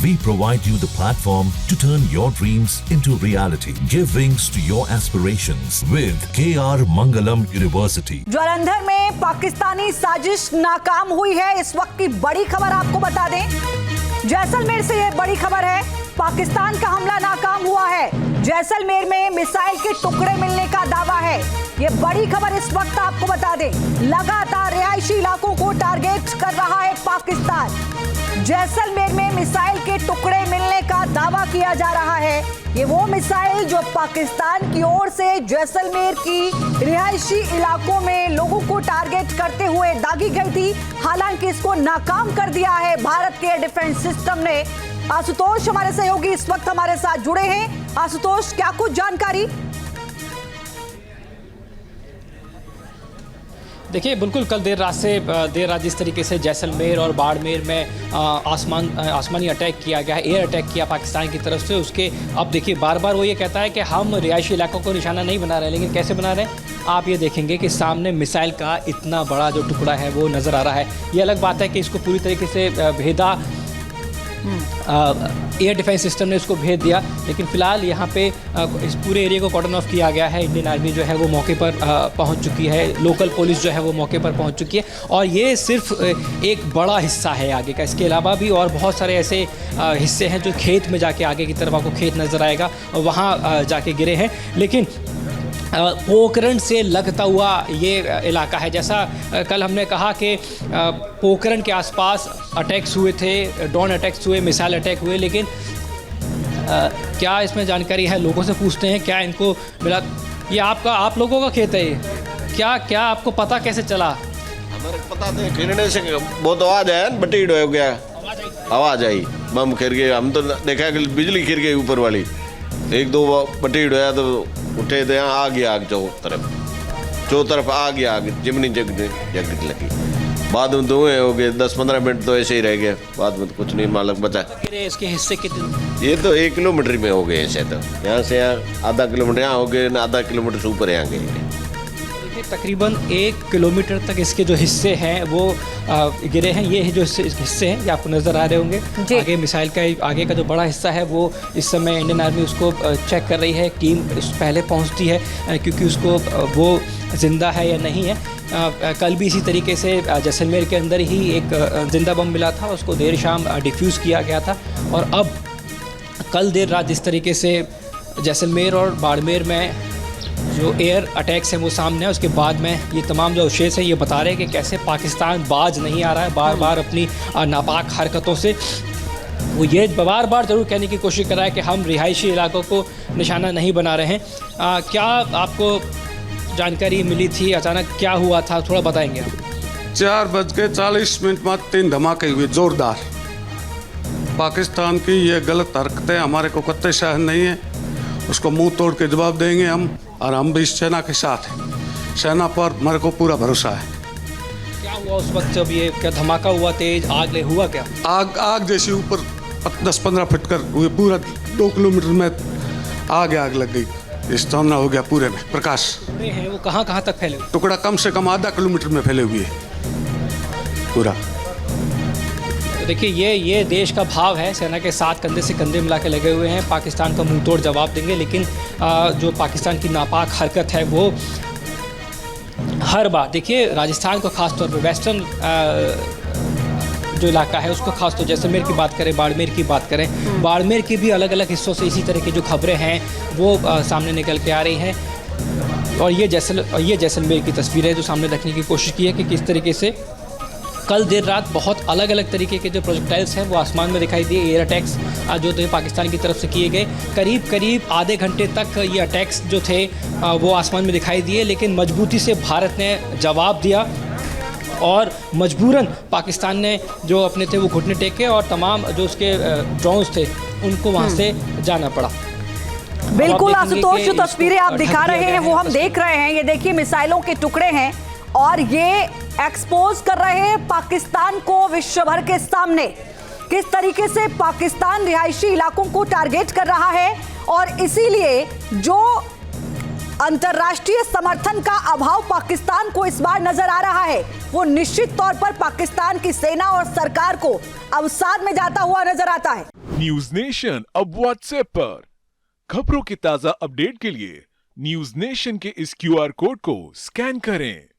We provide you the platform to turn your dreams into reality. Give wings to your aspirations with KR Mangalam University. Jalandhar में पाकिस्तानी साजिश नाकाम हुई है। इस वक्त की बड़ी खबर आपको बता दें, जैसलमेर से यह बड़ी खबर है। पाकिस्तान का हमला नाकाम हुआ है। जैसलमेर में मिसाइल के टुकड़े मिलने का दावा है। ये बड़ी खबर इस वक्त आपको बता दें। लगातार रिहायशी इलाकों को टारगेट कर रहा है पाकिस्तान। जैसलमेर में मिसाइल के टुकड़े मिलने का दावा किया जा रहा है। ये वो मिसाइल जो पाकिस्तान की ओर से जैसलमेर की रिहायशी इलाकों में लोगों को टारगेट करते हुए दागी गई थी। हालांकि इसको नाकाम कर दिया है भारत के डिफेंस सिस्टम ने। आशुतोष हमारे सहयोगी इस वक्त हमारे साथ जुड़े हैं। आशुतोष, क्या कुछ जानकारी? देखिए, बिल्कुल कल देर रात जिस तरीके से जैसलमेर और बाड़मेर में आसमानी अटैक किया गया है, एयर अटैक किया पाकिस्तान की तरफ से, उसके अब देखिए बार बार वो ये कहता है कि हम रिहायशी इलाकों को निशाना नहीं बना रहे। लेकिन कैसे बना रहे हैं आप ये देखेंगे कि सामने मिसाइल का इतना बड़ा जो टुकड़ा है वो नज़र आ रहा है। ये अलग बात है कि इसको पूरी तरीके से भेदा एयर डिफेंस सिस्टम ने इसको भेज दिया, लेकिन फ़िलहाल यहाँ पे इस पूरे एरिया को कॉर्डन ऑफ किया गया है। इंडियन आर्मी जो है वो मौके पर पहुँच चुकी है, लोकल पुलिस जो है वो मौके पर पहुँच चुकी है। और ये सिर्फ एक बड़ा हिस्सा है आगे का। इसके अलावा भी और बहुत सारे ऐसे हिस्से हैं जो खेत में जाके आगे की तरफ आपको खेत नज़र आएगा और वहाँ जाके गिरे हैं। लेकिन पोखरण से लगता हुआ ये इलाका है। जैसा कल हमने कहा कि पोखरण के आसपास अटैक्स हुए थे, ड्रोन अटैक्स हुए, मिसाइल अटैक हुए, लेकिन क्या इसमें जानकारी है? लोगों से पूछते हैं क्या इनको मिला। ये आप लोगों का खेत है, ये क्या आपको पता कैसे चला? हमारे पता थे गिरने से बहुत आवाज़ आया, बटी हो गया, आवाज़ आई, बम गिर गए। हम तो देखा कि बिजली गिर गई ऊपर वाली, एक दो बटी होया तो उठे थे, यहाँ आ गया आग चौ तरफ आ गया आग, चिमनी जग लगी। बाद में धुएं हो गए, 10-15 मिनट तो ऐसे ही रह गए। बाद में तो कुछ नहीं मालूम बचा। इसके हिस्से कितने? ये तो 1 किलोमीटर में हो गए ऐसे, तो यहाँ से यहाँ आधा किलोमीटर यहाँ हो गए, आधा किलोमीटर से ऊपर यहाँ गए। तकरीबन 1 किलोमीटर तक इसके जो हिस्से हैं वो गिरे हैं। ये जो हिस्से हैं ये आपको नज़र आ रहे होंगे। आगे मिसाइल का आगे का जो बड़ा हिस्सा है वो इस समय इंडियन आर्मी उसको चेक कर रही है। टीम पहले पहुंचती है क्योंकि उसको वो ज़िंदा है या नहीं है। कल भी इसी तरीके से जैसलमेर के अंदर ही एक ज़िंदा बम मिला था, उसको देर शाम डिफ्यूज़ किया गया था। और अब कल देर रात जिस तरीके से जैसलमेर और बाड़मेर में जो एयर अटैक्स हैं वो सामने है, उसके बाद में ये तमाम जो अवशेष हैं ये बता रहे हैं कि कैसे पाकिस्तान बाज नहीं आ रहा है। बार बार अपनी नापाक हरकतों से वो ये बार बार ज़रूर कहने की कोशिश कर रहा है कि हम रिहायशी इलाकों को निशाना नहीं बना रहे हैं। क्या आपको जानकारी मिली थी? अचानक क्या हुआ था, थोड़ा बताएंगे आप? 4:40 में 3 धमाके हुए ज़ोरदार। पाकिस्तान की ये गलत हरकतें हमारे को कतई सहन नहीं है, उसको मुंह तोड़ के जवाब देंगे हम। और हम भी इस सेना के साथ हैं, सेना पर हमारे को पूरा भरोसा है। क्या हुआ उस वक्त जब ये क्या धमाका हुआ, तेज आग हुआ क्या? आग जैसी ऊपर 10-15 फीट कर हुए, पूरा 2 किलोमीटर में आग लग गई। इस सामना हो गया पूरे में प्रकाश। हैं वो कहाँ तक फैले? टुकड़ा कम से कम आधा किलोमीटर में फैले हुए है पूरा। देखिए ये देश का भाव है। सेना के साथ कंधे से कंधे मिला के लगे हुए हैं। पाकिस्तान का मुंह तोड़ जवाब देंगे, लेकिन जो पाकिस्तान की नापाक हरकत है वो हर बार, देखिए राजस्थान को खास तौर पर, वेस्टर्न जो इलाका है उसको खास तौर, जैसलमेर की बात करें, बाड़मेर की बात करें, बाड़मेर के भी अलग अलग हिस्सों से इसी तरह की जो खबरें हैं वो सामने निकल के आ रही हैं। और ये जैसलमेर की तस्वीरें जो सामने रखने की कोशिश की है कि किस तरीके से कल देर रात बहुत अलग अलग तरीके के जो प्रोजेक्टाइल्स हैं वो आसमान में दिखाई दिए। एयर अटैक्स जो थे पाकिस्तान की तरफ से किए गए, करीब आधे घंटे तक ये अटैक्स जो थे वो आसमान में दिखाई दिए। लेकिन मजबूती से भारत ने जवाब दिया और मजबूरन पाकिस्तान ने जो अपने थे वो घुटने टेके और तमाम जो उसके ड्रोन्स थे उनको वहाँ से जाना पड़ा। बिल्कुल आशुतोष, जो तस्वीरें आप दिखा रहे हैं वो हम देख रहे हैं। ये देखिए मिसाइलों के टुकड़े हैं और ये एक्सपोज कर रहे हैं पाकिस्तान को विश्व भर के सामने, किस तरीके से पाकिस्तान रिहायशी इलाकों को टारगेट कर रहा है। और इसीलिए जो अंतर्राष्ट्रीय समर्थन का अभाव पाकिस्तान को इस बार नजर आ रहा है वो निश्चित तौर पर पाकिस्तान की सेना और सरकार को अवसाद में जाता हुआ नजर आता है। न्यूज नेशन अब व्हाट्सएप पर। खबरों के ताजा अपडेट के लिए न्यूज नेशन के इस QR कोड को स्कैन करें।